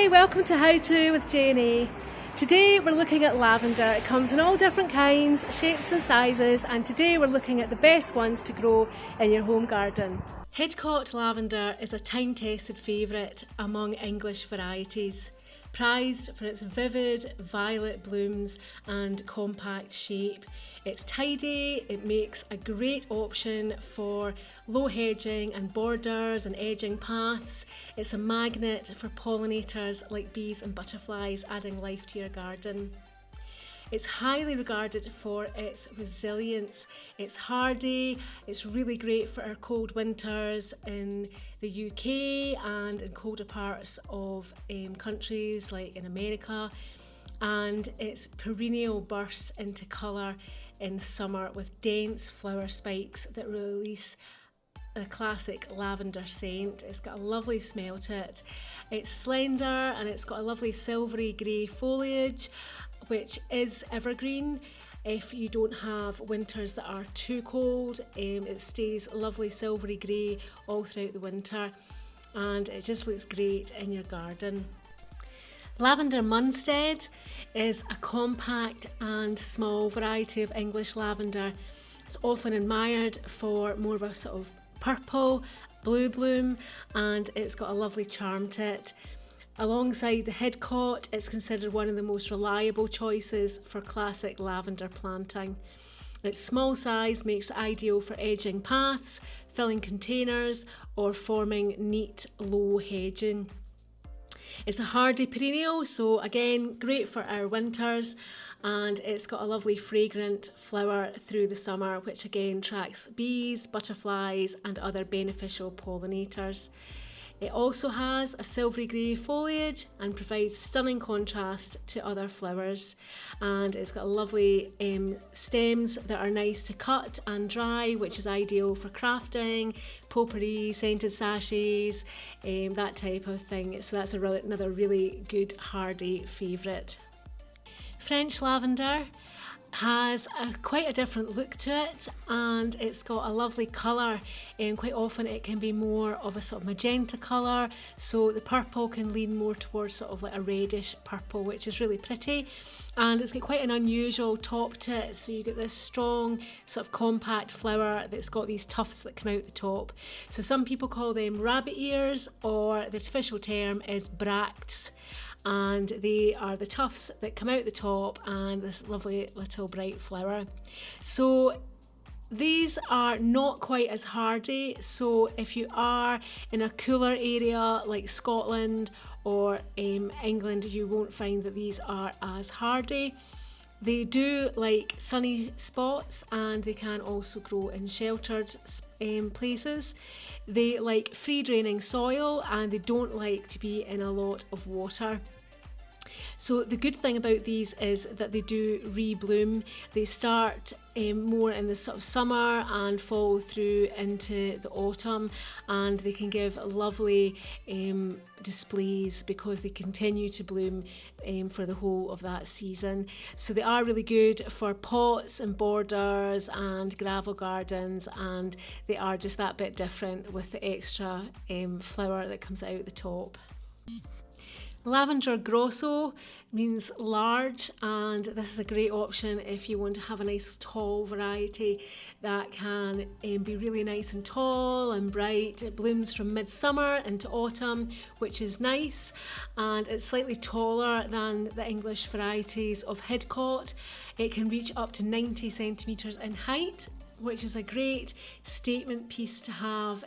Hi, welcome to How To with Janie. Today we're looking at lavender. It comes in all different kinds, shapes and sizes, and today we're looking at the best ones to grow in your home garden. Hidcote lavender is a time-tested favourite among English varieties, prized for its vivid violet blooms and compact shape. It's tidy, it makes a great option for low hedging and borders and edging paths. It's a magnet for pollinators like bees and butterflies, adding life to your garden. It's highly regarded for its resilience. It's hardy, it's really great for our cold winters in the UK and in colder parts of countries like in America. And its perennial bursts into colour in summer with dense flower spikes that release a classic lavender scent. It's got a lovely smell to it. It's slender and it's got a lovely silvery grey foliage, which is evergreen. If you don't have winters that are too cold, it stays lovely silvery grey all throughout the winter, and it just looks great in your garden. Lavender Munstead is a compact and small variety of English lavender. It's often admired for more of a sort of purple, blue bloom, and it's got a lovely charm to it. Alongside the Hidcote, it's considered one of the most reliable choices for classic lavender planting. Its small size makes it ideal for edging paths, filling containers, or forming neat low hedging. It's a hardy perennial, so again, great for our winters, and it's got a lovely fragrant flower through the summer, which again attracts bees, butterflies, and other beneficial pollinators. It also has a silvery grey foliage and provides stunning contrast to other flowers, and it's got lovely stems that are nice to cut and dry, which is ideal for crafting, potpourri, scented sachets, that type of thing. So that's another really good hardy favourite. French lavender has quite a different look to it, and it's got a lovely colour, and quite often it can be more of a sort of magenta colour, so the purple can lean more towards sort of like a reddish purple, which is really pretty. And it's got quite an unusual top to it, so you get this strong sort of compact flower that's got these tufts that come out the top. So some people call them rabbit ears, or the official term is bracts, and they are the tufts that come out the top and this lovely little bright flower. So these are not quite as hardy, so if you are in a cooler area like Scotland or England, you won't find that these are as hardy. They do like sunny spots, and they can also grow in sheltered places. They like free draining soil, and they don't like to be in a lot of water. So the good thing about these is that they do rebloom. They start more in the sort of summer and fall through into the autumn, and they can give lovely displays because they continue to bloom for the whole of that season. So they are really good for pots and borders and gravel gardens, and they are just that bit different with the extra flower that comes out the top. Lavender Grosso means large, and this is a great option if you want to have a nice tall variety that can be really nice and tall and bright. It blooms from midsummer into autumn, which is nice, and it's slightly taller than the English varieties of Hidcote. It can reach up to 90 centimetres in height, which is a great statement piece to have.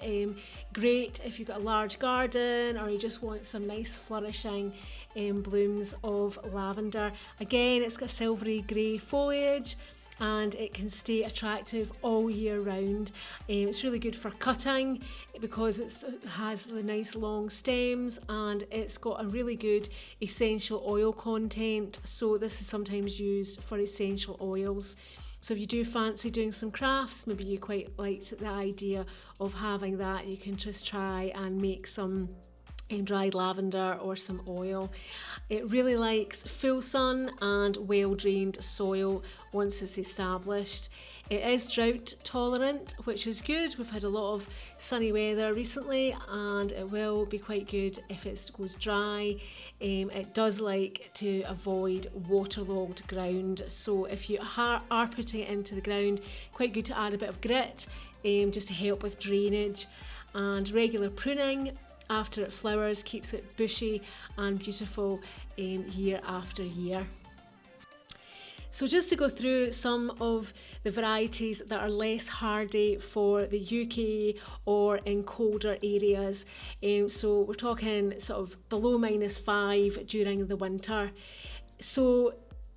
Great if you've got a large garden or you just want some nice flourishing blooms of lavender. Again, it's got silvery grey foliage, and it can stay attractive all year round. It's really good for cutting because it has the nice long stems, and it's got a really good essential oil content, so this is sometimes used for essential oils. So if you do fancy doing some crafts, maybe you quite liked the idea of having that, you can just try and make some dried lavender or some oil. It really likes full sun and well-drained soil once it's established. It is drought tolerant, which is good. We've had a lot of sunny weather recently, and it will be quite good if it goes dry. It does like to avoid waterlogged ground, so if you are putting it into the ground, quite good to add a bit of grit just to help with drainage, and regular pruning after it flowers keeps it bushy and beautiful year after year. So just to go through some of the varieties that are less hardy for the UK or in colder areas. So we're talking sort of below -5 during the winter. So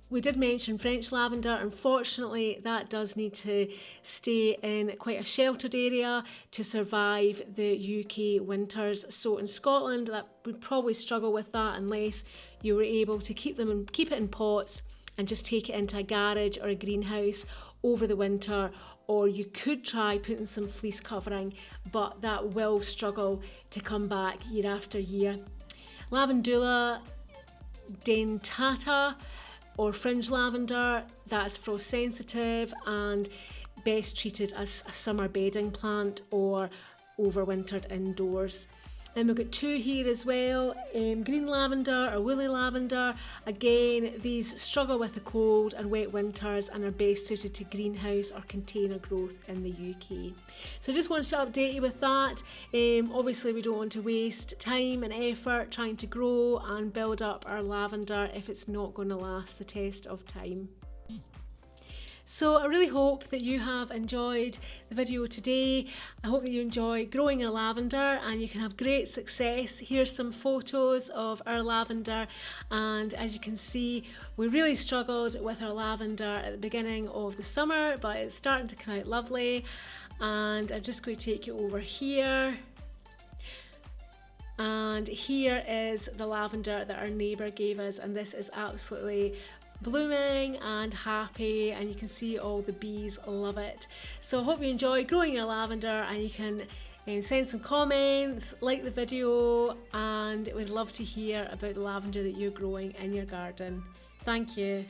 we did mention French lavender. Unfortunately, that does need to stay in quite a sheltered area to survive the UK winters. So in Scotland, that would probably struggle with that unless you were able to keep it in pots and just take it into a garage or a greenhouse over the winter, or you could try putting some fleece covering, but that will struggle to come back year after year. Lavandula dentata or fringe lavender, that's frost sensitive and best treated as a summer bedding plant or overwintered indoors. And we've got two here as well, green lavender or woolly lavender. Again, these struggle with the cold and wet winters and are best suited to greenhouse or container growth in the UK. So I just wanted to update you with that. Obviously we don't want to waste time and effort trying to grow and build up our lavender if it's not going to last the test of time. So I really hope that you have enjoyed the video today. I hope that you enjoy growing your lavender and you can have great success. Here's some photos of our lavender, and as you can see, we really struggled with our lavender at the beginning of the summer, but it's starting to come out lovely. And I'm just going to take you over here. And here is the lavender that our neighbour gave us, and this is absolutely blooming and happy, and you can see all the bees love it. So I hope you enjoy growing your lavender, and you can send some comments, like the video, and we'd love to hear about the lavender that you're growing in your garden. Thank you.